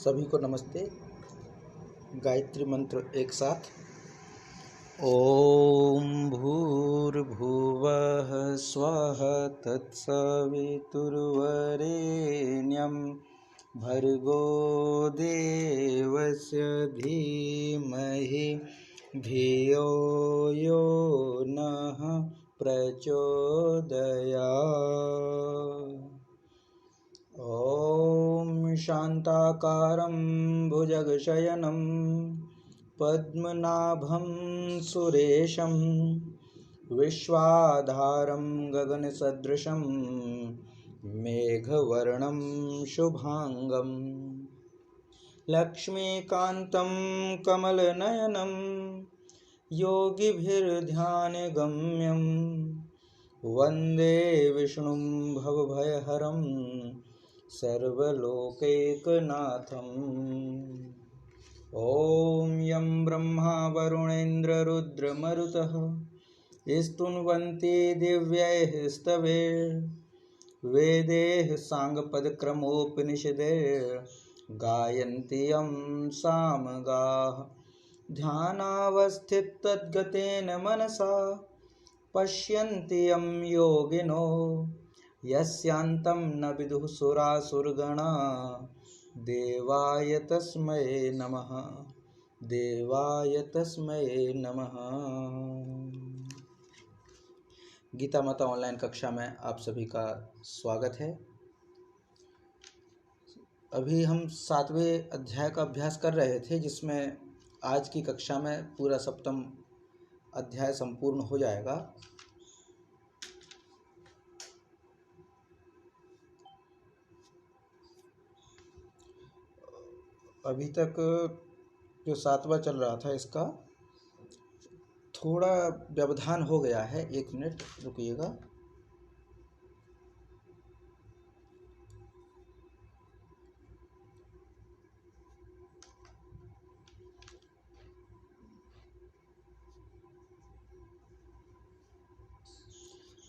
सभी को नमस्ते। गायत्री मंत्र एक साथ। ओम भूर्भुवः स्वः तत्सवितुर्वरेण्यं भर्गो देवस्य धीमहि धियो यो नः प्रचोदयात्। ॐ शान्ताकारं भुजगशयनं पद्मनाभं सुरेशं विश्वाधारं गगनसदृशं मेघवर्णं शुभांगं लक्ष्मीकान्तं कमलनयनं योगिभिर्ध्यानगम्यं वन्दे विष्णुं भवभयहरं सर्वलोकैकनाथम्। ॐ यं ब्रह्मा वरुणेन्द्ररुद्रमरुतः स्तुन्वन्ति दिव्यैः स्तवैः वेदैः साङ्गपदक्रमोपनिषदैः गायन्ति यं सामगाः ध्यानावस्थिततद्गतेन मनसा पश्यन्ति यं योगिनो यस्यान्तं न विदुः सुरासुरगणा देवाय तस्मै नमः, देवाय तस्मै नमः। गीता माता ऑनलाइन कक्षा में आप सभी का स्वागत है। अभी हम 7वें अध्याय का अभ्यास कर रहे थे, जिसमें आज की कक्षा में पूरा 7वां अध्याय संपूर्ण हो जाएगा। अभी तक जो 7वां चल रहा था, इसका थोड़ा व्यवधान हो गया है। 1 मिनट रुकिएगा।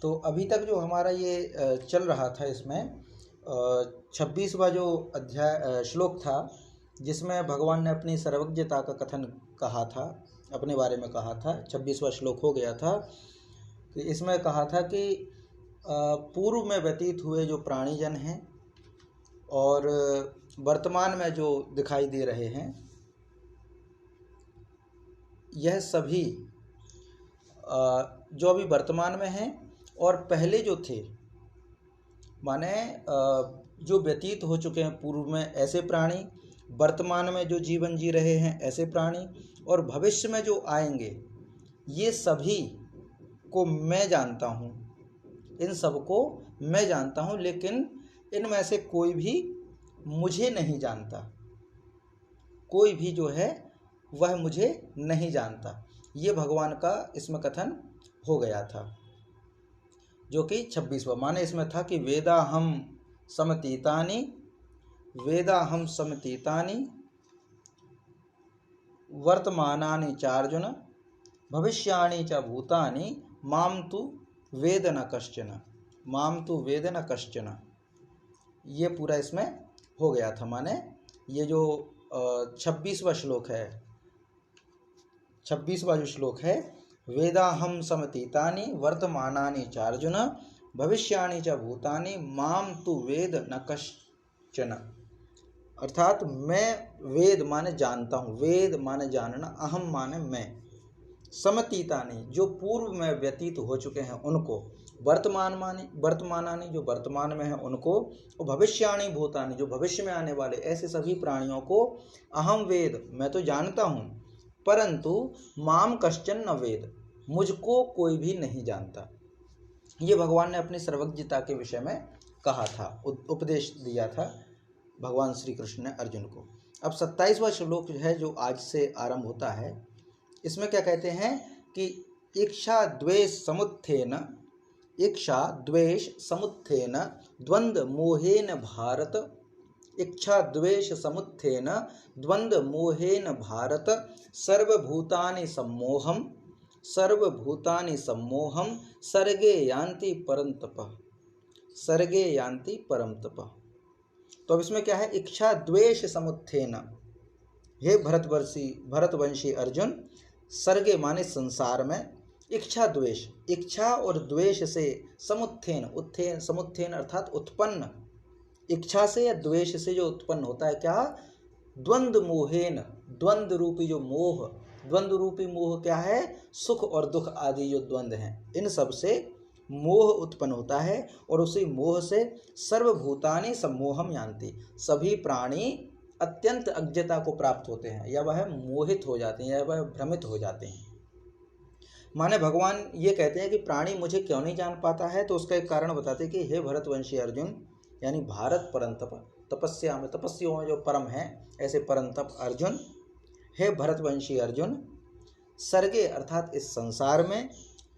तो अभी तक जो हमारा ये चल रहा था, इसमें 26वां जो अध्याय श्लोक था, जिसमें भगवान ने अपनी सर्वज्ञता का कथन कहा था, अपने बारे में कहा था। 26वां श्लोक हो गया था कि इसमें कहा था कि पूर्व में व्यतीत हुए जो प्राणीजन हैं और वर्तमान में जो दिखाई दे रहे हैं, यह सभी जो अभी वर्तमान में हैं और पहले जो थे, माने जो व्यतीत हो चुके हैं पूर्व में ऐसे प्राणी, वर्तमान में जो जीवन जी रहे हैं ऐसे प्राणी, और भविष्य में जो आएंगे, ये सभी को मैं जानता हूँ। इन सबको मैं जानता हूँ, लेकिन इनमें से कोई भी मुझे नहीं जानता। कोई भी जो है वह मुझे नहीं जानता। ये भगवान का इसमें कथन हो गया था, जो कि 26वां। माने इसमें था कि वेदाहम समतीतानि, वेदाहम समतीतानि वर्तमानानि चार्जुन भविष्याणि च भूतानि माम तु वेद न कश्चन, माम तु वेद न कश्चन। ये पूरा इसमें हो गया था। माने ये जो 26वां श्लोक है, 26वां जो श्लोक है, वेदाहम समतीतानि वर्तमानानि चार्जुन भविष्याणि च भूतानि माम तु वेद न कश्चन। अर्थात मैं वेद माने जानता हूँ, वेद माने जानना, अहम माने मैं, समतीतानि जो पूर्व में व्यतीत हो चुके हैं उनको, वर्तमानानि जो वर्तमान में हैं उनको, और भविष्याणि भूतानि जो भविष्य में आने वाले ऐसे सभी प्राणियों को अहम वेद मैं तो जानता हूँ, परंतु माम कश्चन न वेद मुझको कोई भी नहीं जानता। ये भगवान ने अपनी सर्वज्ञता के विषय में कहा था, उपदेश दिया था भगवान श्री कृष्ण ने अर्जुन को। अब 27वां श्लोक जो है, जो आज से आरंभ होता है, इसमें क्या कहते हैं कि इच्छा द्वेष समुत्थेन, इच्छा द्वेष समुत्थेन द्वंद्व मोहेन भारत, इच्छा द्वेष समुत्थेन द्वंद्व मोहेन भारत सर्वभूतानि सम्मोहम, सर्वभूतानि सम्मोहम सर्गे यान्ति परम तपः, सर्गे यान्ति परम तपः। तो अब इसमें क्या है, इच्छा द्वेष समुत्थेन। हे भरतवंशी अर्जुन, सर्गे माने संसार में, इच्छा द्वेष, इच्छा और द्वेष से समुत्थेन अर्थात उत्पन्न, इच्छा से या द्वेष से जो उत्पन्न होता है क्या, द्वंद्व मोहेन, द्वंद्व रूपी जो मोह, द्वंद्व रूपी मोह क्या है, सुख और दुख आदि जो द्वंद्व हैं, इन सब से मोह उत्पन्न होता है। और उसी मोह से सर्वभूतानि सम्मोहम यान्ति, सभी प्राणी अत्यंत अज्ञता को प्राप्त होते हैं, या वह मोहित हो जाते हैं, या वह भ्रमित हो जाते हैं। माने भगवान ये कहते हैं कि प्राणी मुझे क्यों नहीं जान पाता है, तो उसका एक कारण बताते हैं कि हे भरतवंशी अर्जुन, यानी भारत परंतप, तपस्या में, तपस्वियों में जो परम है, ऐसे परंतप अर्जुन, हे भरतवंशी अर्जुन, सर्गे अर्थात इस संसार में,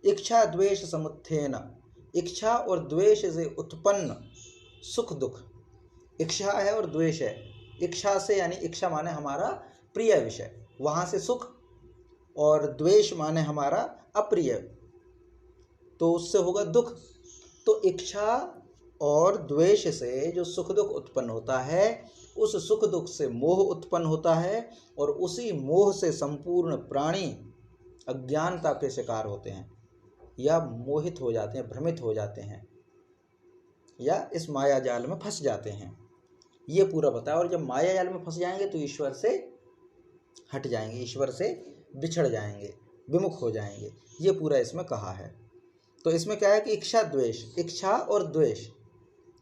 इच्छा द्वेष समुत्थेन, इच्छा और द्वेष से उत्पन्न सुख दुख, इच्छा है और द्वेष है, इच्छा से यानी इच्छा माने हमारा प्रिय विषय, वहां से सुख, और द्वेष माने हमारा अप्रिय, तो उससे होगा दुख। तो इच्छा और द्वेष से जो सुख दुख उत्पन्न होता है, उस सुख दुख से मोह उत्पन्न होता है, और उसी मोह से संपूर्ण प्राणी अज्ञानता के शिकार होते हैं, या मोहित हो जाते हैं, भ्रमित हो जाते हैं, या इस माया जाल में फंस जाते हैं। ये पूरा बताया। और जब माया जाल में फंस जाएंगे तो ईश्वर से हट जाएंगे, ईश्वर से बिछड़ जाएंगे, विमुख हो जाएंगे, ये पूरा इसमें कहा है। तो इसमें क्या है कि इच्छा द्वेष, इच्छा और द्वेष,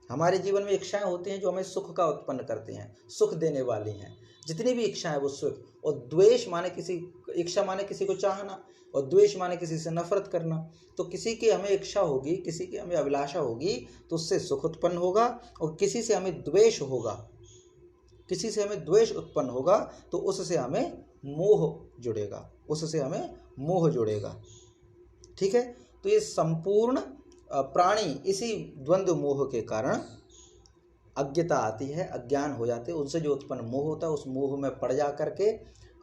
हमारे जीवन में इच्छाएं होती हैं जो हमें सुख का उत्पन्न करती हैं, सुख देने वाली हैं, जितनी भी इच्छाएं वो सुख, और द्वेष माने इच्छा माने किसी को चाहना, और द्वेष माने किसी से नफरत करना। तो किसी की हमें इच्छा होगी, किसी की हमें अभिलाषा होगी, तो उससे सुख उत्पन्न होगा, और किसी से हमें द्वेष होगा, किसी से हमें द्वेष उत्पन्न होगा, तो उससे हमें मोह जुड़ेगा, उससे हमें मोह जुड़ेगा। ठीक है, तो ये संपूर्ण प्राणी इसी द्वंद्व मोह के कारण अज्ञता आती है, अज्ञान हो जाते हैं, उनसे जो उत्पन्न मोह होता है, उस मोह में पड़ जा करके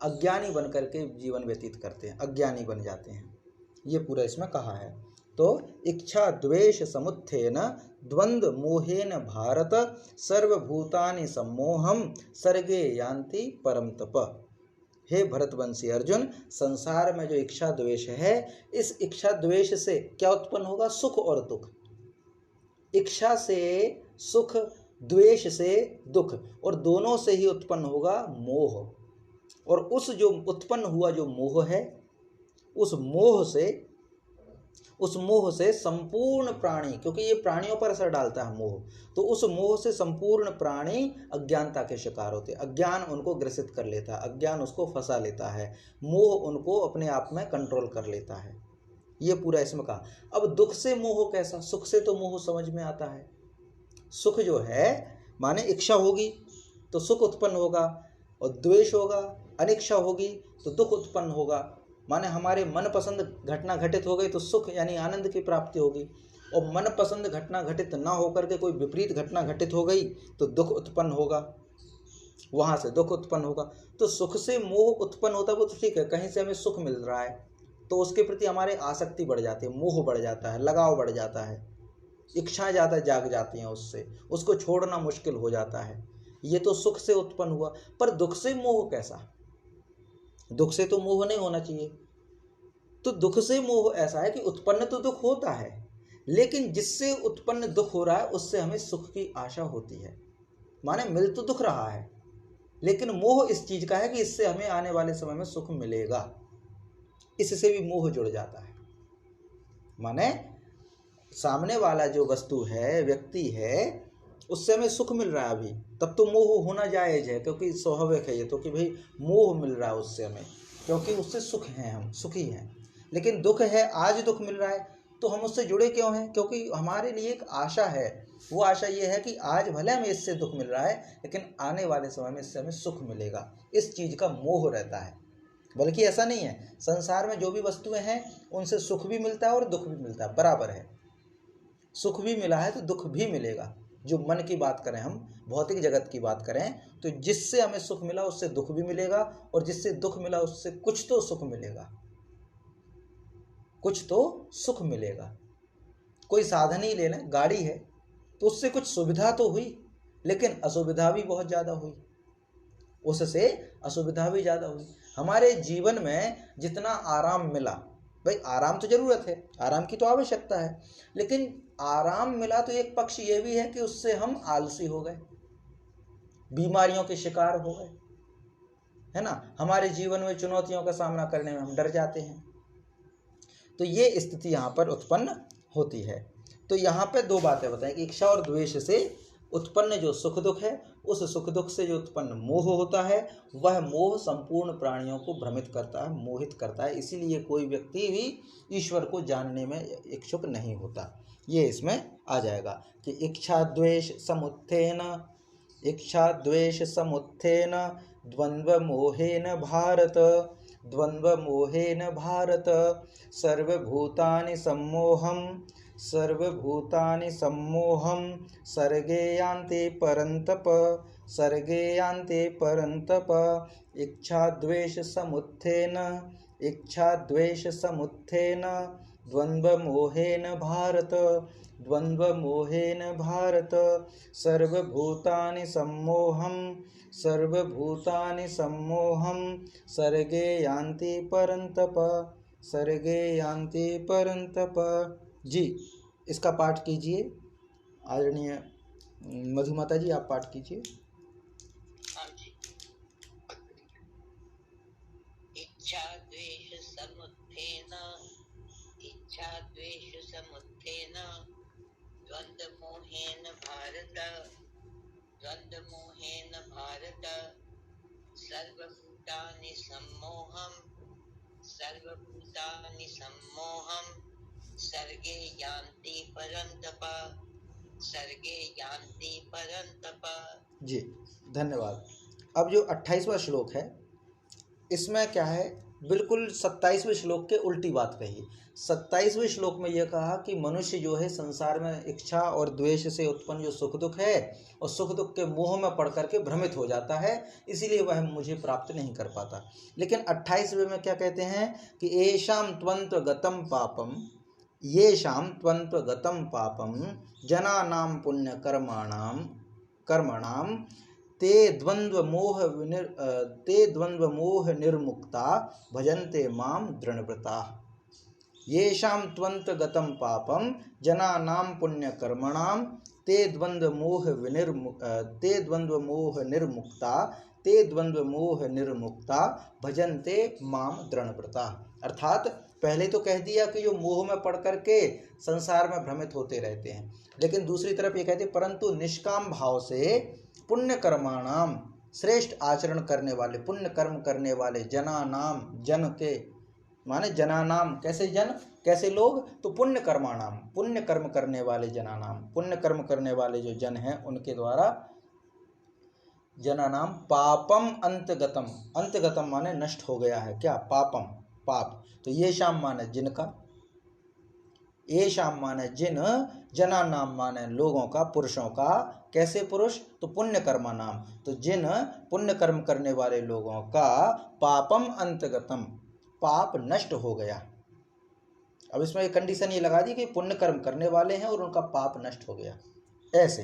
अज्ञानी बन करके जीवन व्यतीत करते हैं, अज्ञानी बन जाते हैं। ये पूरा इसमें कहा है। तो इच्छा द्वेष समुत्थेन द्वंद्व मोहेन भारत सर्वभूतानि सम्मोहम सर्गे यान्ति परम तप। हे भरतवंशी अर्जुन, संसार में जो इच्छा द्वेष है, इस इच्छा द्वेष से क्या उत्पन्न होगा, सुख और दुख। इच्छा से सुख, द्वेष से दुख, और दोनों से ही उत्पन्न होगा मोह। और उस जो उत्पन्न हुआ जो मोह है, उस मोह से संपूर्ण प्राणी, क्योंकि ये प्राणियों पर असर डालता है मोह, तो उस मोह से संपूर्ण प्राणी अज्ञानता के शिकार होते हैं। अज्ञान उनको ग्रसित कर लेता है, अज्ञान उसको फंसा लेता है, मोह उनको अपने आप में कंट्रोल कर लेता है। ये पूरा इसमें कहा। अब दुख से मोह कैसा, सुख से तो मोह समझ में आता है। सुख जो है माने इच्छा होगी तो सुख उत्पन्न होगा, और द्वेष होगा, अनिच्छा होगी तो दुख उत्पन्न होगा। माने हमारे मनपसंद घटना घटित हो गई तो सुख यानी आनंद की प्राप्ति होगी, और मनपसंद घटना घटित ना होकर के कोई विपरीत घटना घटित हो गई तो दुख उत्पन्न होगा, वहां से दुख उत्पन्न होगा। तो सुख से मोह उत्पन्न होता है वो तो ठीक है, कहीं से हमें सुख मिल रहा है तो उसके प्रति हमारे आसक्ति बढ़ जाती है, मोह बढ़ जाता है, लगाव बढ़ जाता है, इच्छाएं ज़्यादा जाग जाती हैं, उससे उसको छोड़ना मुश्किल हो जाता है। ये तो सुख से उत्पन्न हुआ। पर दुख से मोह कैसा, दुख से तो मोह नहीं होना चाहिए। तो दुख से मोह ऐसा है कि उत्पन्न तो दुख होता है, लेकिन जिससे उत्पन्न दुख हो रहा है उससे हमें सुख की आशा होती है। माने मिल तो दुख रहा है, लेकिन मोह इस चीज का है कि इससे हमें आने वाले समय में सुख मिलेगा, इससे भी मोह जुड़ जाता है। माने सामने वाला जो वस्तु है, व्यक्ति है, उससे हमें सुख मिल रहा है अभी, तब तो मोह होना जायज है, क्योंकि स्वाभाविक है ये तो कि भाई मोह मिल रहा है उससे हमें, क्योंकि उससे सुख हैं, हम सुखी हैं। लेकिन दुख है, आज दुख मिल रहा है तो हम उससे जुड़े क्यों हैं, क्योंकि हमारे लिए एक आशा है। वो आशा ये है कि आज भले हमें इससे दुख मिल रहा है, लेकिन आने वाले समय में इससे हमें सुख मिलेगा, इस चीज़ का मोह रहता है। बल्कि ऐसा नहीं है, संसार में जो भी वस्तुएं हैं उनसे सुख भी मिलता है और दुख भी मिलता है, बराबर है। सुख भी मिला है तो दुख भी मिलेगा। जो मन की बात करें, हम भौतिक जगत की बात करें, तो जिससे हमें सुख मिला उससे दुख भी मिलेगा, और जिससे दुख मिला उससे कुछ तो सुख मिलेगा, कुछ तो सुख मिलेगा। कोई साधन ही ले लें, गाड़ी है तो उससे कुछ सुविधा तो हुई, लेकिन असुविधा भी बहुत ज़्यादा हुई, उससे असुविधा भी ज़्यादा हुई। हमारे जीवन में जितना आराम मिला, भाई आराम तो जरूरत है, आराम की तो आवश्यकता है, लेकिन आराम मिला तो एक पक्ष ये भी है कि उससे हम आलसी हो गए, बीमारियों के शिकार हो गए, है ना। हमारे जीवन में चुनौतियों का सामना करने में हम डर जाते हैं। तो ये स्थिति यहाँ पर उत्पन्न होती है। तो यहाँ पे दो बातें बताएं कि इच्छा और द्वेष से उत्पन्न जो सुख दुख है, उस सुख दुख से जो उत्पन्न मोह होता है, वह मोह संपूर्ण प्राणियों को भ्रमित करता है, मोहित करता है। इसीलिए कोई व्यक्ति भी ईश्वर को जानने में इच्छुक नहीं होता। ये इसमें आ जाएगा कि इच्छा द्वेष समुत्थेन, इच्छा द्वेष समुत्थेन द्वंद्व मोहेन भारत, द्वंद्व मोहेन भारत सर्वभूतानि सम्मोहं, सर्वभूतानि सम्मोहं सर्गे यान्ति परन्तप, सर्गे यान्ति परन्तप। इच्छा द्वेष समुत्थेन, इच्छा द्वेष समुत्थेन द्वंद्व मोहेन भारत, द्वंद्व मोहेन भारत सर्वभूतानि सम्मोहं, सर्वभूतानि सम्मोहं सर्गे यान्ति परन्तप, सर्गे यान्ति परन्तप। जी, इसका पाठ कीजिए आदरणीय मधुमाता जी, आप पाठ कीजिए। इच्छा द्वेष समुत्थेन, इच्छा द्वेष समुत्थेन द्वंद्व मोहेन भारत, द्वंद्व मोहेन भारत सर्वभूतानि सम्मोहं, सर्वभूतानि सम्मोहं सर्गे यान्ति परन्तप, सर्गे यान्ति परन्तप। जी धन्यवाद। अब जो 28वां श्लोक है, इसमें क्या है, बिल्कुल 27वें श्लोक के उल्टी बात कही। 27वें श्लोक में यह कहा कि मनुष्य जो है संसार में इच्छा और द्वेष से उत्पन्न जो सुख दुख है, और सुख दुख के मोह में पड़ करके भ्रमित हो जाता है, इसीलिए वह मुझे प्राप्त नहीं कर पाता। लेकिन 28वें में क्या कहते हैं कि येषां त्वन्त्व गतं पापम, येषां त्वन्त्व गतं पापम जनानां पुण्य कर्मणां ते द्वंद्व मोह निर्मुक्ता भजन्ते मां दृढ़व्रताः। येषां त्वन्त्व गतं पापम जनानां पुण्य कर्मणां ते द्वंद्व मोह निर्मुक्ता भजन्ते मां दृढ़व्रताः। अर्थात पहले तो कह दिया कि जो मोह में पड़ करके संसार में भ्रमित होते रहते हैं, लेकिन दूसरी तरफ ये कहते परंतु निष्काम भाव से पुण्य कर्माणाम, श्रेष्ठ आचरण करने वाले, पुण्य कर्म करने वाले, जनानाम, जन के माने जनानाम, कैसे जन, कैसे लोग, तो पुण्य कर्माणाम, पुण्य कर्म करने वाले जनानाम, पुण्य कर्म करने वाले जो जन हैं उनके द्वारा जनानाम पापम अंतगतम, अंतगतम माने नष्ट हो गया है, क्या, पापम पाप। तो ये शाम माने जिनका, ये शाम माने जिन, जना नाम माने लोगों का, पुरुषों का, कैसे पुरुष, तो पुण्य कर्मा नाम, तो जिन पुण्य कर्म करने वाले लोगों का पापम अंतगतम, पाप नष्ट हो गया। अब इसमें एक कंडीशन ये लगा दी कि पुण्य कर्म करने वाले हैं और उनका पाप नष्ट हो गया। ऐसे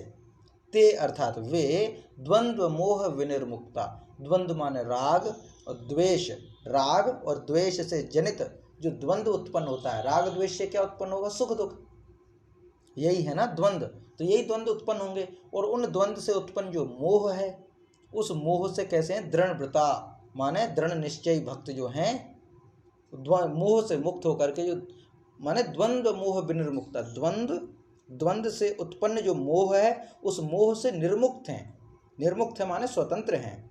ते अर्थात वे द्वंद्व मोह विनिर्मुक्ता, द्वंद्व माने राग और द्वेष, राग और द्वेष से जनित जो द्वंद्व उत्पन्न होता है, राग द्वेष से क्या उत्पन्न होगा, सुख दुख, यही है ना द्वंद्व, तो यही द्वंद्व उत्पन्न होंगे। और उन द्वंद्व से उत्पन्न जो मोह है, उस मोह से कैसे हैं, दृढ़व्रता माने दृढ़ निश्चयी भक्त जो हैं, मोह से मुक्त होकर के, जो माने द्वंद्व मोह विनिर्मुक्ता, द्वंद्व से उत्पन्न जो मोह है उस मोह से निर्मुक्त हैं, निर्मुक्त है माने स्वतंत्र हैं।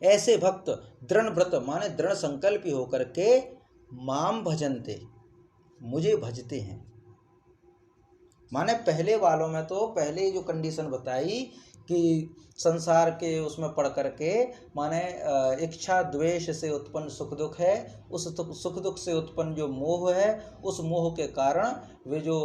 ऐसे भक्त दृढ़ व्रत माने दृढ़ संकल्पी होकर के माम भजनते, मुझे भजते हैं। माने पहले वालों में तो पहले जो कंडीशन बताई कि संसार के उसमें पढ़ करके माने इच्छा द्वेष से उत्पन्न सुख दुख है, उस सुख दुख से उत्पन्न जो मोह है, उस मोह के कारण वे जो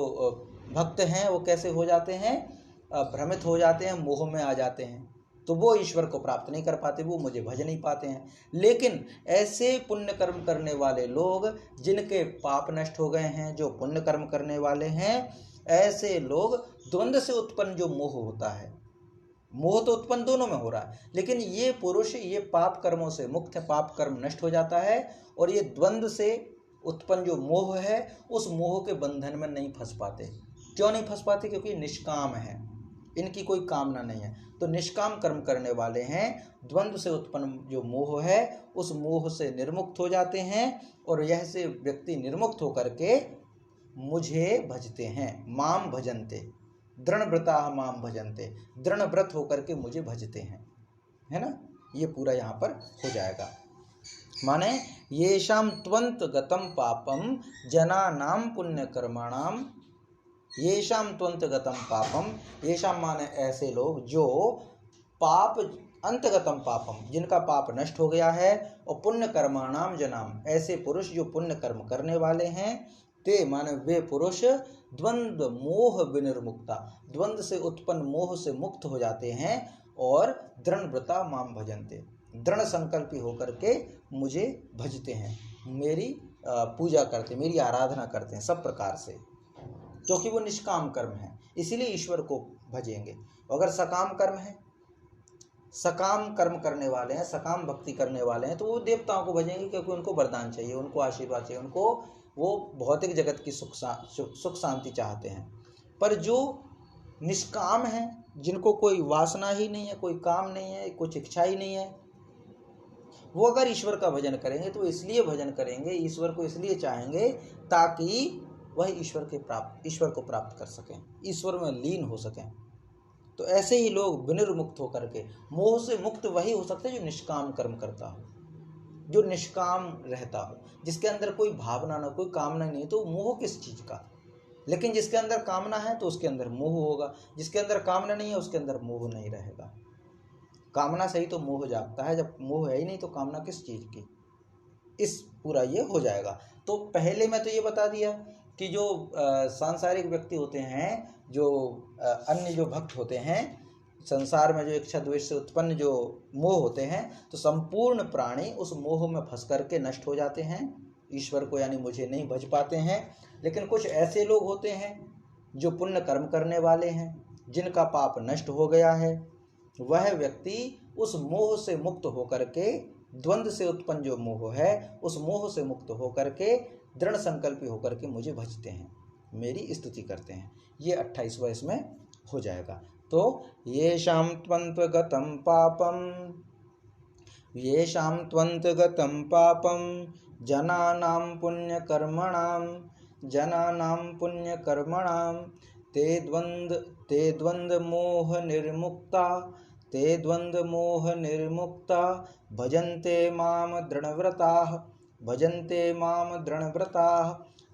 भक्त हैं वो कैसे हो जाते हैं, भ्रमित हो जाते हैं, मोह में आ जाते हैं, तो वो ईश्वर को प्राप्त नहीं कर पाते, वो मुझे भज नहीं पाते हैं। लेकिन ऐसे पुण्य कर्म करने वाले लोग जिनके पाप नष्ट हो गए हैं, जो पुण्य कर्म करने वाले हैं, ऐसे लोग द्वंद्व से उत्पन्न जो मोह होता है, मोह तो उत्पन्न दोनों में हो रहा है, लेकिन ये पुरुष ये पाप कर्मों से मुक्त है, पाप कर्म नष्ट हो जाता है, और ये द्वंद्व से उत्पन्न जो मोह है उस मोह के बंधन में नहीं फंस पाते। क्यों नहीं फंस पाते? क्योंकि निष्काम है, इनकी कोई कामना नहीं है। तो निष्काम कर्म करने वाले हैं, द्वंद्व से उत्पन्न जो मोह है उस मोह से निर्मुक्त हो जाते हैं, और यह से व्यक्ति निर्मुक्त होकर के मुझे भजते हैं। माम भजन्ते, दृढ़व्रता माम भजन्ते, दृढ़ व्रत होकर के मुझे भजते हैं, है ना। ये पूरा यहाँ पर हो जाएगा। माने येषाम त्वंत गतम पापम जनानाम पुण्य कर्माणाम, येषाम त्वंत गतम पापम, येषाम माने ऐसे लोग जो पाप अंतगतम पापम, जिनका पाप नष्ट हो गया है, और पुण्य कर्माणाम जनाम, ऐसे पुरुष जो पुण्य कर्म करने वाले हैं, ते माने वे पुरुष द्वंद्व मोह विनिर्मुक्ता, द्वंद्व से उत्पन्न मोह से मुक्त हो जाते हैं, और दृढ़व्रता माम भजन्ते, दृढ़ संकल्पी होकर के मुझे भजते हैं, मेरी पूजा करते, मेरी आराधना करते हैं सब प्रकार से, क्योंकि वो निष्काम कर्म है, इसीलिए ईश्वर को भजेंगे। अगर सकाम कर्म है, सकाम कर्म करने वाले हैं, सकाम भक्ति करने वाले हैं, तो वो देवताओं को भजेंगे, क्योंकि उनको वरदान चाहिए, उनको आशीर्वाद चाहिए, उनको वो भौतिक जगत की सुख शांति चाहते हैं। पर जो निष्काम है, जिनको कोई वासना ही नहीं है, कोई काम नहीं है, कुछ इच्छा ही नहीं है, वो अगर ईश्वर का भजन करेंगे तो इसलिए भजन करेंगे, ईश्वर को इसलिए चाहेंगे ताकि वह ईश्वर को प्राप्त कर सकें, ईश्वर में लीन हो सकें। तो ऐसे ही लोग विनिर्मुक्त होकर के, मोह से मुक्त वही हो सकते हैं जो निष्काम कर्म करता हो, जो निष्काम रहता हो, जिसके अंदर कोई भावना ना, कोई कामना नहीं, तो मोह किस चीज़ का। लेकिन जिसके अंदर कामना है तो उसके अंदर मोह होगा, जिसके अंदर कामना नहीं है उसके अंदर मोह नहीं रहेगा। कामना से ही तो मोह जागता है, जब मोह है ही नहीं तो कामना किस चीज़ की। इस पूरा ये हो जाएगा। तो पहले मैं तो ये बता दिया कि जो सांसारिक व्यक्ति होते हैं, जो अन्य जो भक्त होते हैं, संसार में जो इच्छा द्वेष से उत्पन्न जो मोह होते हैं, तो संपूर्ण प्राणी उस मोह में फंस करके नष्ट हो जाते हैं, ईश्वर को यानी मुझे नहीं भज पाते हैं। लेकिन कुछ ऐसे लोग होते हैं जो पुण्य कर्म करने वाले हैं, जिनका पाप नष्ट हो गया है, वह व्यक्ति उस मोह से मुक्त होकर के, द्वंद्व से उत्पन्न जो मोह है उस मोह से मुक्त होकर के दृढ़ संकल्पी होकर के मुझे भजते हैं, मेरी स्तुति करते हैं। ये 28वां इसमें हो जाएगा। तो येषां त्वन्तगतं पापं, येषां त्वन्तगतं पापं जनानां पुण्यकर्मणां ते द्वन्द्वमोह निर्मुक्ता भजन्ते मां दृढव्रताः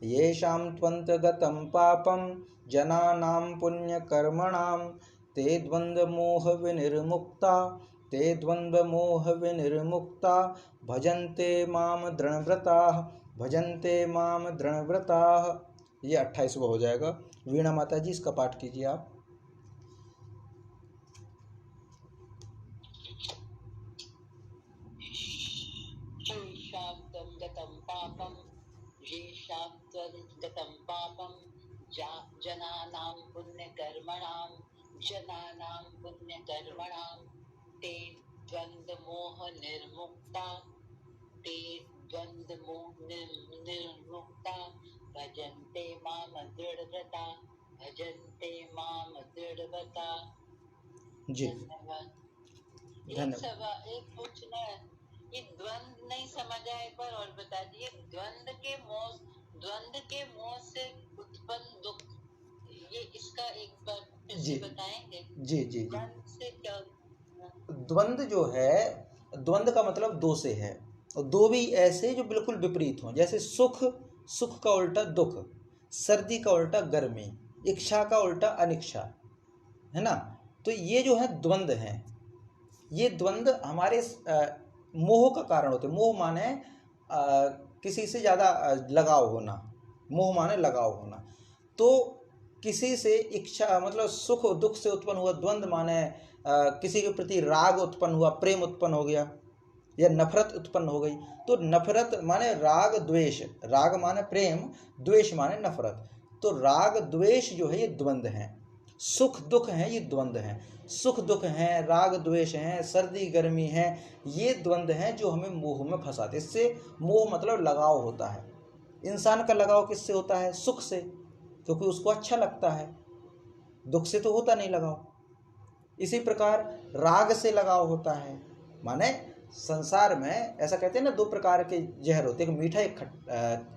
येषां त्वन्तगतं पापं जनानां पुण्यकर्मणां ते द्वन्द्वमोह विनिर्मुक्ता भजन्ते मां दृढव्रताः। ये 28वां हो जाएगा। वीणा माता जी इसका पाठ कीजिए आप। जनानां पुण्यकर्मणां ते द्वन्द्वमोह निर्मुक्ता भजन्ते मां दृढव्रता जी धन्यवाद। एक पूछना है, ये द्वंद्व नहीं समझ आए पर और बता दिए। द्वंद्व के मोह से उत्पन्न दुख, ये इसका एक बार फिर से बताएंगे? जी। द्वंद्व से क्या? द्वंद्व जो है, द्वंद्व का मतलब दो से है, और दो भी ऐसे जो बिल्कुल विपरीत हों। जैसे सुख का उल्टा दुख, सर्दी का उल्टा गर्मी, इच्छा का उल्टा अनिच्छा, है ना। तो ये जो है द्वंद्व हैं। ये द्वंद्व हमारे मोह का कारण होते हैं। मोह माने किसी से ज़्यादा लगाव होना, मोह माने लगाव होना। तो किसी से इच्छा मतलब सुख दुख से उत्पन्न हुआ, द्वंद्व माने किसी के प्रति राग उत्पन्न हुआ, प्रेम उत्पन्न हो गया, या नफरत उत्पन्न हो गई। तो नफरत माने राग द्वेष, राग माने प्रेम, द्वेष माने नफरत। तो राग द्वेष जो है ये द्वंद्व हैं, सुख दुख हैं ये द्वंद्व हैं। सुख दुख हैं, राग द्वेष हैं, सर्दी गर्मी है, ये द्वंद्व हैं जो हमें मोह में फंसाते। इससे मोह मतलब लगाव होता है। इंसान का लगाव किससे होता है? सुख से, क्योंकि उसको अच्छा लगता है। दुख से तो होता नहीं लगाव। इसी प्रकार राग से लगाव होता है। माने संसार में ऐसा कहते हैं ना, दो प्रकार के जहर होते हैं, एक मीठा एक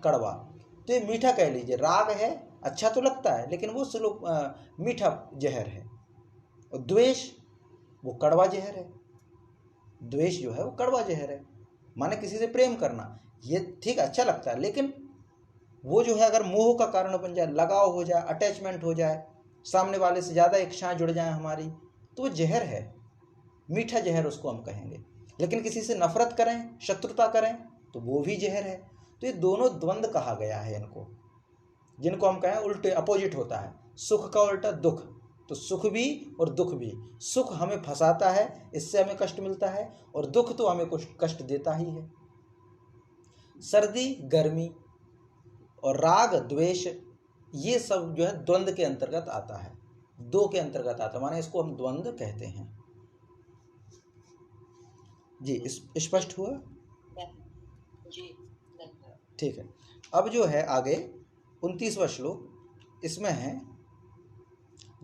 कड़वा। तो ये मीठा कह लीजिए, राग है, अच्छा तो लगता है लेकिन वो स्लो मीठा जहर है। और द्वेष वो कड़वा जहर है। द्वेष जो है वो कड़वा जहर है। माने किसी से प्रेम करना, ये ठीक अच्छा लगता है, लेकिन वो जो है अगर मोह का कारण बन जाए, लगाव हो जाए, अटैचमेंट हो जाए, सामने वाले से ज़्यादा इच्छाएं जुड़ जाएं हमारी, तो वो जहर है, मीठा जहर उसको हम कहेंगे। लेकिन किसी से नफरत करें, शत्रुता करें, तो वो भी जहर है। तो ये दोनों द्वंद्व कहा गया है इनको, जिनको हम कहें उल्टे अपोजिट होता है। सुख का उल्टा दुख, तो सुख भी और दुख भी। सुख हमें फंसाता है, इससे हमें कष्ट मिलता है, और दुख तो हमें कुछ कष्ट देता ही है। सर्दी गर्मी और राग द्वेष, ये सब जो है द्वंद्व के अंतर्गत आता है, दो के अंतर्गत आता है, माने इसको हम द्वंद्व कहते हैं। जी, स्पष्ट हुआ? जी, ठीक है। अब जो है आगे 29वां श्लोक, इसमें है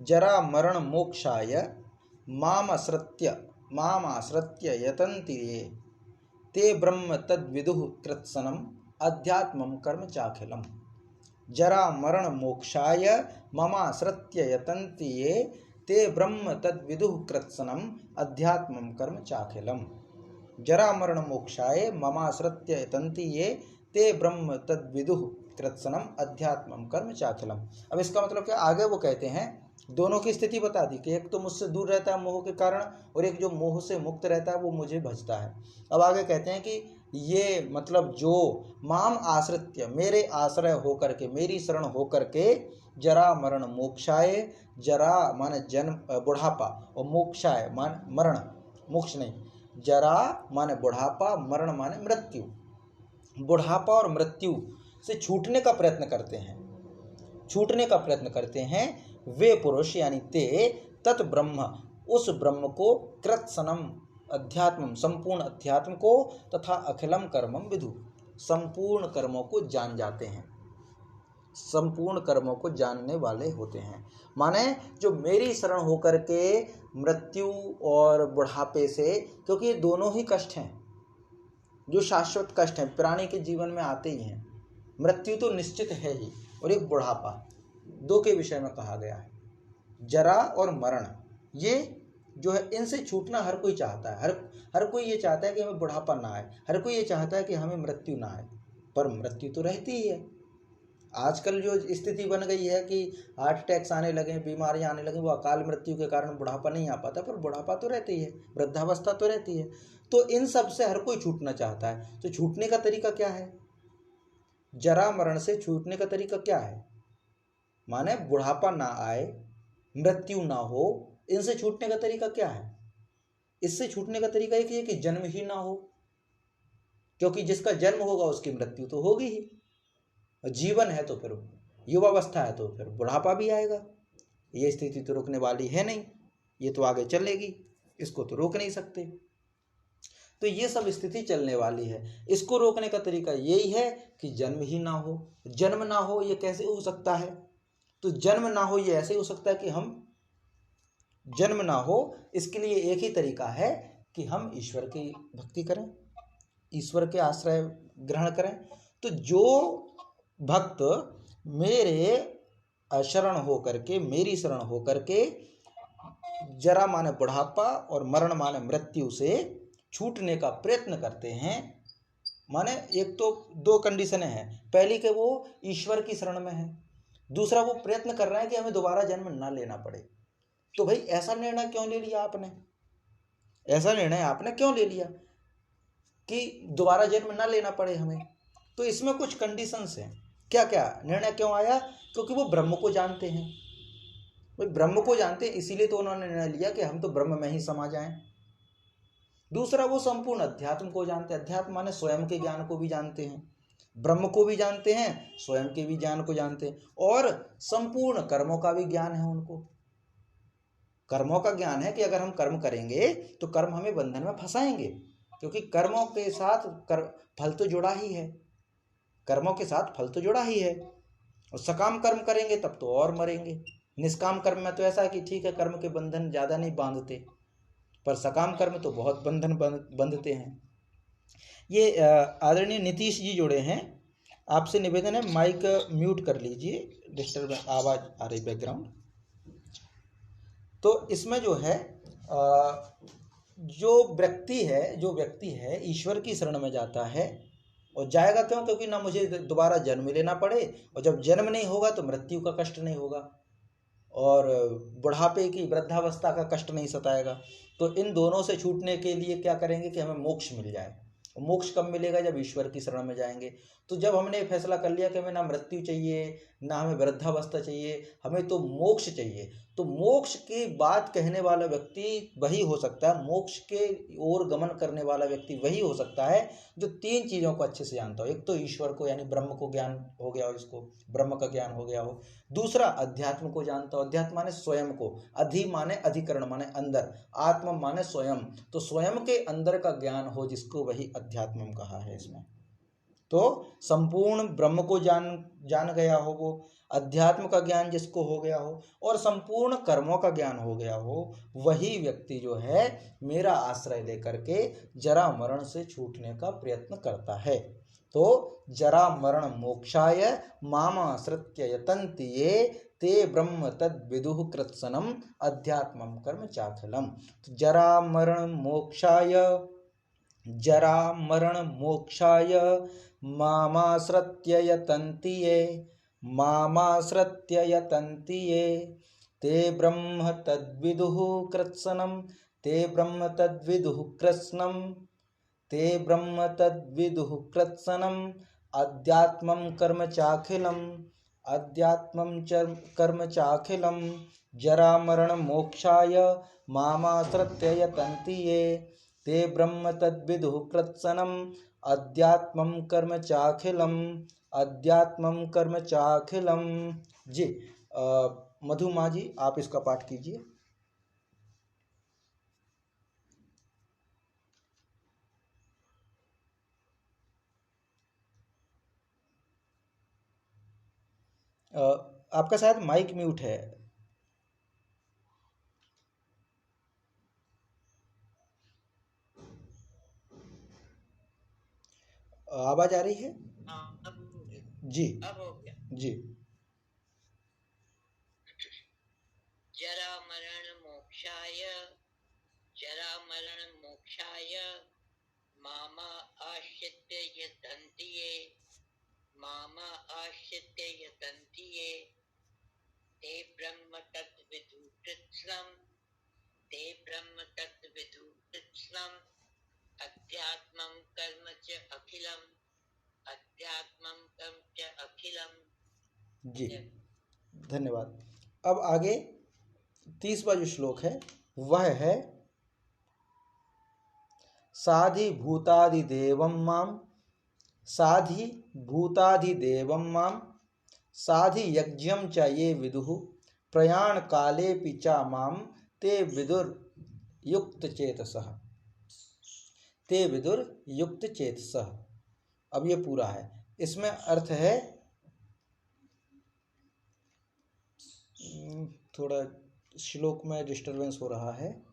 जरा मरण मोक्षाय मामाश्रित्य यतन्ति ये ते ब्रह्म तद्विदुः कृत्सनम अध्यात्मं कर्म चाखिलम। जरा मरण मोक्षाय ममाश्रित्य यतन्ति ये ते ब्रह्म तद्विदुः कृत्सनम अध्यात्मं कर्म चाखिलम। जरा मरण मोक्षाय ममाश्रित्य यतन्ति ये ते ब्रह्म तद्विदुः कृत्सनम अध्यात्मं कर्म चाखिलम। अब इसका मतलब क्या? आगे वो कहते हैं, दोनों की स्थिति बता दी कि एक तो मुझसे दूर रहता है मोह के कारण, और एक जो मोह से मुक्त रहता है वो मुझे भजता है। अब आगे कहते हैं कि ये मतलब जो माम आश्रित्य, मेरे आश्रय होकर के, मेरी शरण होकर के, जरा मरण मोक्षाय, जरा माने जन्म बुढ़ापा, और मोक्षाय मान मरण, मोक्ष नहीं, जरा माने बुढ़ापा, मरण माने मृत्यु। बुढ़ापा और मृत्यु से छूटने का प्रयत्न करते हैं, छूटने का प्रयत्न करते हैं वे पुरुष, यानी ते तत् ब्रह्म, उस ब्रह्म को, कृत्सनम अध्यात्म, संपूर्ण अध्यात्म को, तथा अखिलम कर्मम विदु, संपूर्ण कर्मों को जान जाते हैं, संपूर्ण कर्मों को जानने वाले होते हैं। माने जो मेरी शरण होकर के मृत्यु और बुढ़ापे से, क्योंकि ये दोनों ही कष्ट हैं जो शाश्वत कष्ट हैं, प्राणी के जीवन में आते ही हैं। मृत्यु तो निश्चित है ही, और एक बुढ़ापा, दो के विषय में कहा गया है। जरा और मरण, ये जो है इनसे छूटना हर कोई चाहता है। हर कोई ये चाहता है कि हमें बुढ़ापा ना आए, हर कोई ये चाहता है कि हमें मृत्यु ना आए, पर मृत्यु तो रहती ही है। आजकल जो स्थिति बन गई है कि हार्ट अटैक्स आने लगे, बीमारियां आने लगी, वो अकाल मृत्यु के कारण बुढ़ापा नहीं आ पाता, पर बुढ़ापा तो रहती है, वृद्धावस्था तो रहती है। तो इन सब से हर कोई छूटना चाहता है। तो छूटने का तरीका क्या है? जरा मरण से छूटने का तरीका क्या है? माने बुढ़ापा ना आए, मृत्यु ना हो, इनसे छूटने का तरीका क्या है? इससे छूटने का तरीका एक है कि जन्म ही ना हो, क्योंकि जिसका जन्म होगा उसकी मृत्यु तो होगी ही। जीवन है तो फिर युवावस्था है तो फिर बुढ़ापा भी आएगा। ये स्थिति तो रुकने वाली है नहीं, ये तो आगे चलेगी, इसको तो रोक नहीं सकते। तो ये सब स्थिति चलने वाली है। इसको रोकने का तरीका यही है कि जन्म ही ना हो। जन्म ना हो ये कैसे हो सकता है? तो जन्म ना हो ये ऐसे हो सकता है कि हम जन्म ना हो, इसके लिए एक ही तरीका है कि हम ईश्वर की भक्ति करें, ईश्वर के आश्रय ग्रहण करें। तो जो भक्त मेरे शरण होकर के, मेरी शरण होकर के, जरा माने बुढ़ापा और मरण माने मृत्यु से छूटने का प्रयत्न करते हैं, माने एक तो दो कंडीशनें हैं। पहली कि वो ईश्वर की शरण में है, दूसरा वो प्रयत्न कर रहे हैं कि हमें दोबारा जन्म ना लेना पड़े। तो भाई ऐसा निर्णय क्यों ले लिया आपने? ऐसा निर्णय आपने क्यों ले लिया कि दोबारा जन्म ना लेना पड़े हमें? तो इसमें कुछ कंडीशंस हैं। क्या क्या निर्णय क्यों आया? क्योंकि वो ब्रह्म को जानते हैं। भाई ब्रह्म को जानते हैं, इसीलिए तो उन्होंने निर्णय लिया कि हम तो ब्रह्म में ही समा जाएं। दूसरा वो संपूर्ण अध्यात्म को जानते हैं। अध्यात्म माने स्वयं के ज्ञान को भी जानते हैं, ब्रह्म को भी जानते हैं, स्वयं के भी ज्ञान को जानते हैं, और संपूर्ण कर्मों का भी ज्ञान है उनको। कर्मों का ज्ञान है कि अगर हम कर्म करेंगे तो कर्म हमें बंधन में फंसाएंगे, क्योंकि कर्मों के साथ फल तो जुड़ा ही है, कर्मों के साथ फल तो जुड़ा ही है। और सकाम कर्म करेंगे तब तो और मरेंगे। निष्काम कर्म में तो ऐसा है कि ठीक है, कर्म के बंधन ज़्यादा नहीं बांधते, पर सकाम कर्म तो बहुत बंधन बंधते हैं। ये आदरणीय नीतीश जी जुड़े हैं, आपसे निवेदन है माइक म्यूट कर लीजिए, डिस्टर्ब आवाज़ आ रही बैकग्राउंड। तो इसमें जो है जो व्यक्ति है ईश्वर की शरण में जाता है, और जाएगा क्यों? क्योंकि ना मुझे दोबारा जन्म लेना पड़े, और जब जन्म नहीं होगा तो मृत्यु का कष्ट नहीं होगा, और बुढ़ापे की वृद्धावस्था का कष्ट नहीं सताएगा। तो इन दोनों से छूटने के लिए क्या करेंगे कि हमें मोक्ष मिल जाए। मोक्ष कब मिलेगा? जब ईश्वर की शरण में जाएंगे। तो जब हमने फैसला कर लिया कि हमें ना मृत्यु चाहिए, ना हमें वृद्धावस्था चाहिए, हमें तो मोक्ष चाहिए, तो मोक्ष की बात कहने वाला व्यक्ति वही हो सकता है, मोक्ष के ओर गमन करने वाला व्यक्ति वही हो सकता है जो तीन चीज़ों को अच्छे से जानता हो। एक तो ईश्वर को यानी ब्रह्म को ज्ञान हो गया हो, इसको ब्रह्म का ज्ञान हो गया हो। दूसरा अध्यात्म को जानता हो, अध्यात्म माने स्वयं को, अधि माने अधिकरण माने अंदर, आत्म माने स्वयं, तो स्वयं के अंदर का ज्ञान हो जिसको, वही अध्यात्म कहा है इसमें। तो संपूर्ण ब्रह्म को जान गया हो, वो अध्यात्म का ज्ञान जिसको हो गया हो, और संपूर्ण कर्मों का ज्ञान हो गया हो, वही व्यक्ति जो है मेरा आश्रय लेकर के जरा मरण से छूटने का प्रयत्न करता है। तो जरा मरण मोक्षाय मामाश्रित्य यतन्ति ये ते ब्रह्म तद विदुः कृत्सनम अध्यात्मम कर्म चाखिलम। तो जरा मरण मोक्षाय मामाश्रित्य यतन्ति ये ते ब्रह्म तद्विदुः कृत्सनम अध्यात्मं कर्म चाखिलम जरा मरण मोक्षाय मामाश्रित्य यतन्ति ये ते ब्रह्म तद्विदुः कृत्सनम अध्यात्मं कर्म चाखिलम। जी मधुमा जी आप इसका पाठ कीजिए। आपका शायद माइक म्यूट है। आवाज आ रही है? जी अब हो गया। जी। जरा मरण मोक्षाय मामा आश्रित्य यतन्ति ये ते ब्रह्म तद्विदुः कृत्स्नम् अध्यात्मं कर्म च अखिलम। जी धन्यवाद। अब आगे 30वां जो श्लोक है वह है साधि भूतादिदेवं मां साधि यज्ञं च ये विदुः प्रयाण काले पिचा माम ते विदुर युक्त चेतसः। अब ये पूरा है, इसमें अर्थ है, थोड़ा श्लोक में डिस्टरबेंस हो रहा है।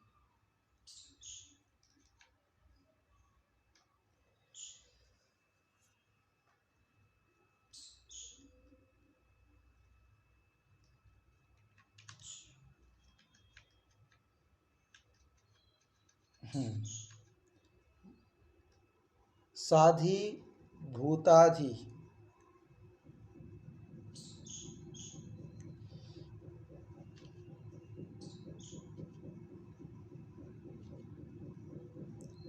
साधि भूताधि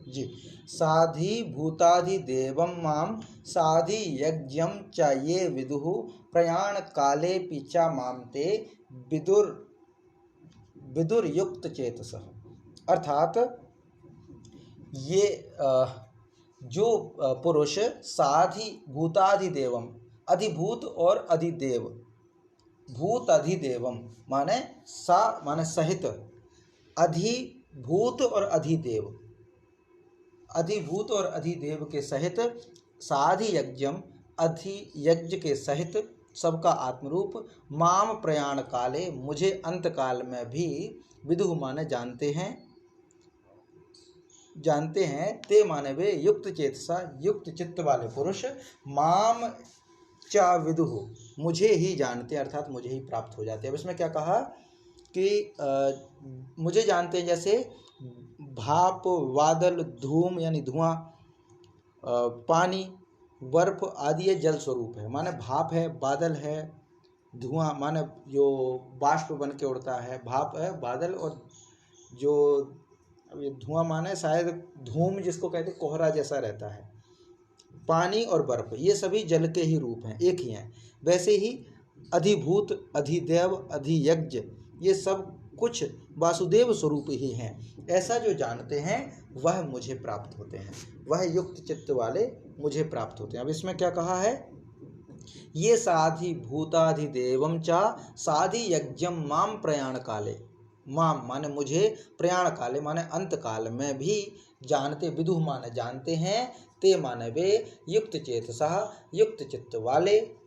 जी साधि भूताधि देवं माम साधि यज्ञं च ये विदुः प्रयाण काले पिचा मामते विदुर युक्त चेतसः। अर्थात ये जो पुरुष साधि भूताधिदेवम, अधिभूत और अधिदेव, भूत अधिदेवम माने सा माने सहित, अधिभूत और अधिदेव, अधिभूत और अधिदेव के सहित साधि यज्ञम, अधियज्ञ के सहित सबका आत्मरूप, माम प्रयाण काले, मुझे अंत काल में भी विदुः माने जानते हैं, ते माने वे युक्त चेतसा, युक्त चित्त वाले पुरुष, माम चा विदुः, मुझे ही जानते हैं, अर्थात मुझे ही प्राप्त हो जाते हैं। अब इसमें क्या कहा कि मुझे जानते हैं, जैसे भाप, बादल, धूम यानी धुआं, पानी, बर्फ आदि ये जल स्वरूप है, माने भाप है, बादल है, धुआं माने जो बाष्प बन के उड़ता है, भाप है, बादल, और जो अब ये धुआं माने शायद धूम जिसको कहते हैं, कोहरा जैसा रहता है, पानी और बर्फ, ये सभी जल के ही रूप हैं, एक ही हैं। वैसे ही अधिभूत, अधिदेव, अधियज्ञ ये सब कुछ वासुदेव स्वरूप ही हैं। ऐसा जो जानते हैं वह मुझे प्राप्त होते हैं, वह युक्त चित्त वाले मुझे प्राप्त होते हैं। अब इसमें क्या कहा है, ये साधि भूताधिदेवम चा साधि यज्ञम माम प्रयाण काले, माम माने मुझे, प्रयाण काले माने अंत काल में भी जानते, विदुः माने जानते हैं, ते माने वे युक्त चेतसः युक्त चित्त वाले,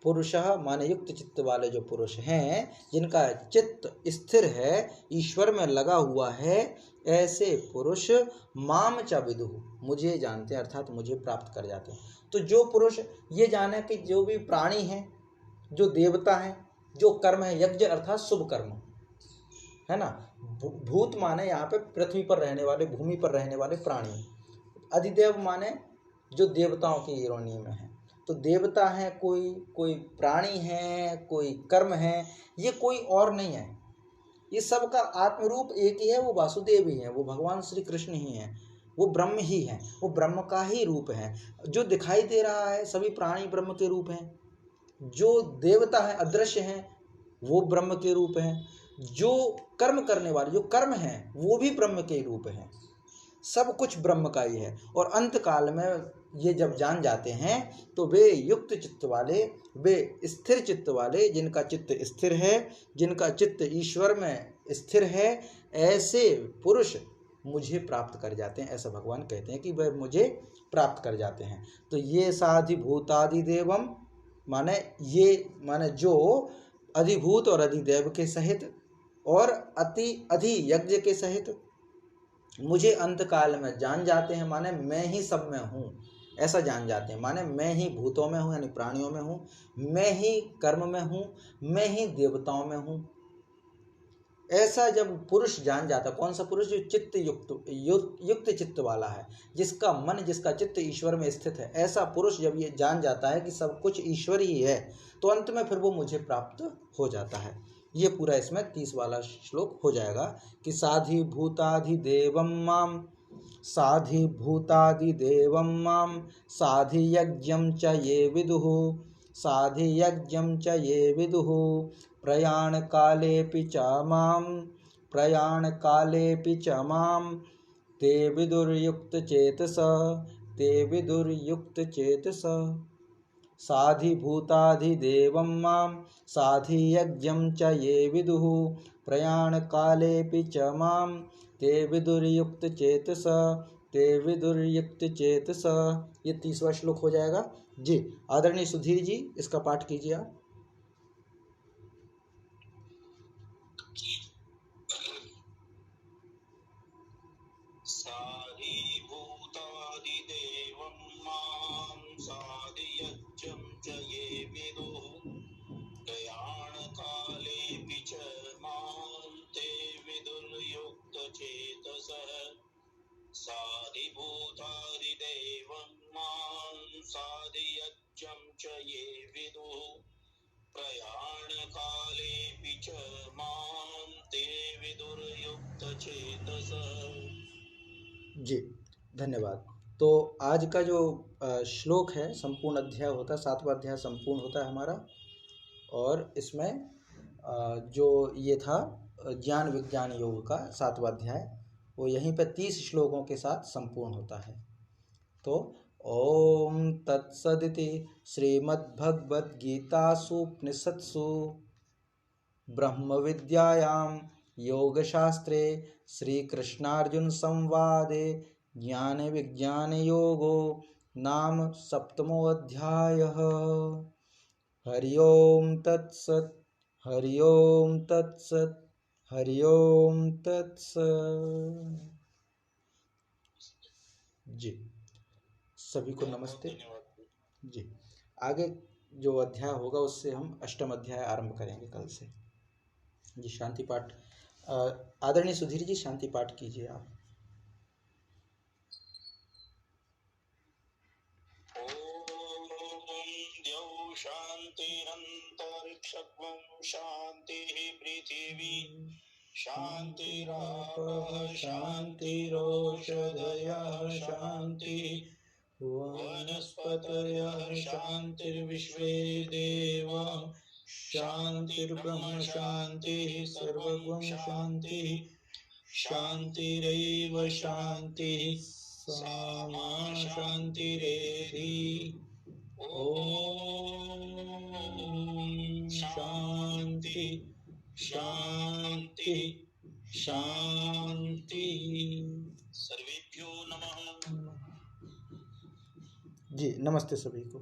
पुरुषः माने युक्त चित्त वाले जो पुरुष हैं, जिनका चित्त स्थिर है, ईश्वर में लगा हुआ है, ऐसे पुरुष माम च विदुः, मुझे जानते हैं, अर्थात मुझे प्राप्त कर जाते हैं। तो जो पुरुष ये जाने कि जो भी प्राणी हैं, जो देवता हैं, जो कर्म है, यज्ञ अर्थात शुभ कर्म है ना, भूत माने यहाँ पे पृथ्वी पर रहने वाले, भूमि पर रहने वाले प्राणी, अधिदेव माने जो देवताओं की श्रेणी में है। तो देवता है, कोई प्राणी है, कोई कर्म है, ये कोई और नहीं है, ये सब का आत्मरूप एक ही है, वो वासुदेव ही है, वो भगवान श्री कृष्ण ही है, वो ब्रह्म ही है, वो ब्रह्म का ही रूप है। जो दिखाई दे रहा है सभी प्राणी ब्रह्म के रूप हैं, जो देवता है अदृश्य हैं वो ब्रह्म के रूप हैं, जो कर्म करने वाले जो कर्म हैं वो भी ब्रह्म के रूप हैं, सब कुछ ब्रह्म का ही है। और अंत काल में ये जब जान जाते हैं तो वे युक्त चित्त वाले, वे स्थिर चित्त वाले, जिनका चित्त स्थिर है, जिनका चित्त ईश्वर में स्थिर है, ऐसे पुरुष मुझे प्राप्त कर जाते हैं। ऐसा भगवान कहते हैं कि वह मुझे प्राप्त कर जाते हैं। तो ये साधि भूतादि देवम माने ये माने जो अधिभूत और अधिदेव के सहित और अधि यज्ञ के सहित मुझे अंत काल में जान जाते हैं, माने मैं ही सब में हूँ, ऐसा जान जाते हैं, माने मैं ही भूतों में हूँ यानी प्राणियों में हूँ, मैं ही कर्म में हूँ, मैं ही देवताओं में हूँ। ऐसा जब पुरुष जान जाता, कौन सा पुरुष, जो चित्त युक्त चित्त वाला है, जिसका मन जिसका चित्त ईश्वर में स्थित है, ऐसा पुरुष जब ये जान जाता है कि सब कुछ ईश्वर ही है, तो अंत में फिर वो मुझे प्राप्त हो जाता है। ये पूरा इसमें 30 वाला श्लोक हो जाएगा कि साधि भूताधिदेवम माम, साधि भूताधिदेवम माम, साधि यज्ञम च ये विदुः, साधि यज्ञम च ये विदुः, प्रयाण कालेऽपि च माम, प्रयाण कालेऽपि च माम, ते विदुर्युक्त चेतस, ते विदुर्युक्त चेतस, साधि भूताधिदेवं मां, साधि यज्ञं च ये विदुः, प्रयाण कालेऽपि च मां, ते विदुर्युक्त चेतस, ते विदुर्युक्त चेतस। ये 30वां श्लोक हो जाएगा जी। आदरणीय सुधीर जी इसका पाठ कीजिए आप। साधिभूतादिदेवं मां, साधियज्ञं च ये विदुः, प्रयाणकालेऽपि च मां, ते विदुर्युक्त चेतसः। जी धन्यवाद। तो आज का जो श्लोक है संपूर्ण अध्याय होता है, 7वां अध्याय संपूर्ण होता है हमारा। और इसमें जो ये था ज्ञान विज्ञान योग का 7वां अध्याय, वो यहीं पे 30 श्लोकों के साथ संपूर्ण होता है। तो ओम तत्सदिति श्रीमद्भगवद्गीतासु उपनिषत्सु ब्रह्म विद्यायां योगशास्त्रे श्रीकृष्णार्जुन संवादे ज्ञान विज्ञान योगो नाम 7मोऽध्यायः। हरि ओम तत्सत्। हरि ओम तत्सत्। हरि ओम तत्सत्। जी सभी को नमस्ते। धन्यवाद। जी आगे जो अध्याय होगा उससे हम अष्टम अध्याय आरंभ करेंगे कल से। जी शांति पाठ आदरणीय सुधीर जी शांति पाठ कीजिए आप। ॐ द्यौ शान्तिरन्तरिक्षं शान्तिः पृथिवी शान्तिरापः शान्तिरोषधयः शान्तिः वनस्पतयः शान्तिर्विश्वे देवा शान्तिर्ब्रह्म शान्तिः सर्वगुण शान्तिः शान्तिरेव शान्तिः सामा शान्तिरेधि। ॐ शान्ति शान्ति शान्ति। सर्वेभ्यो नमः। जी नमस्ते सभी को।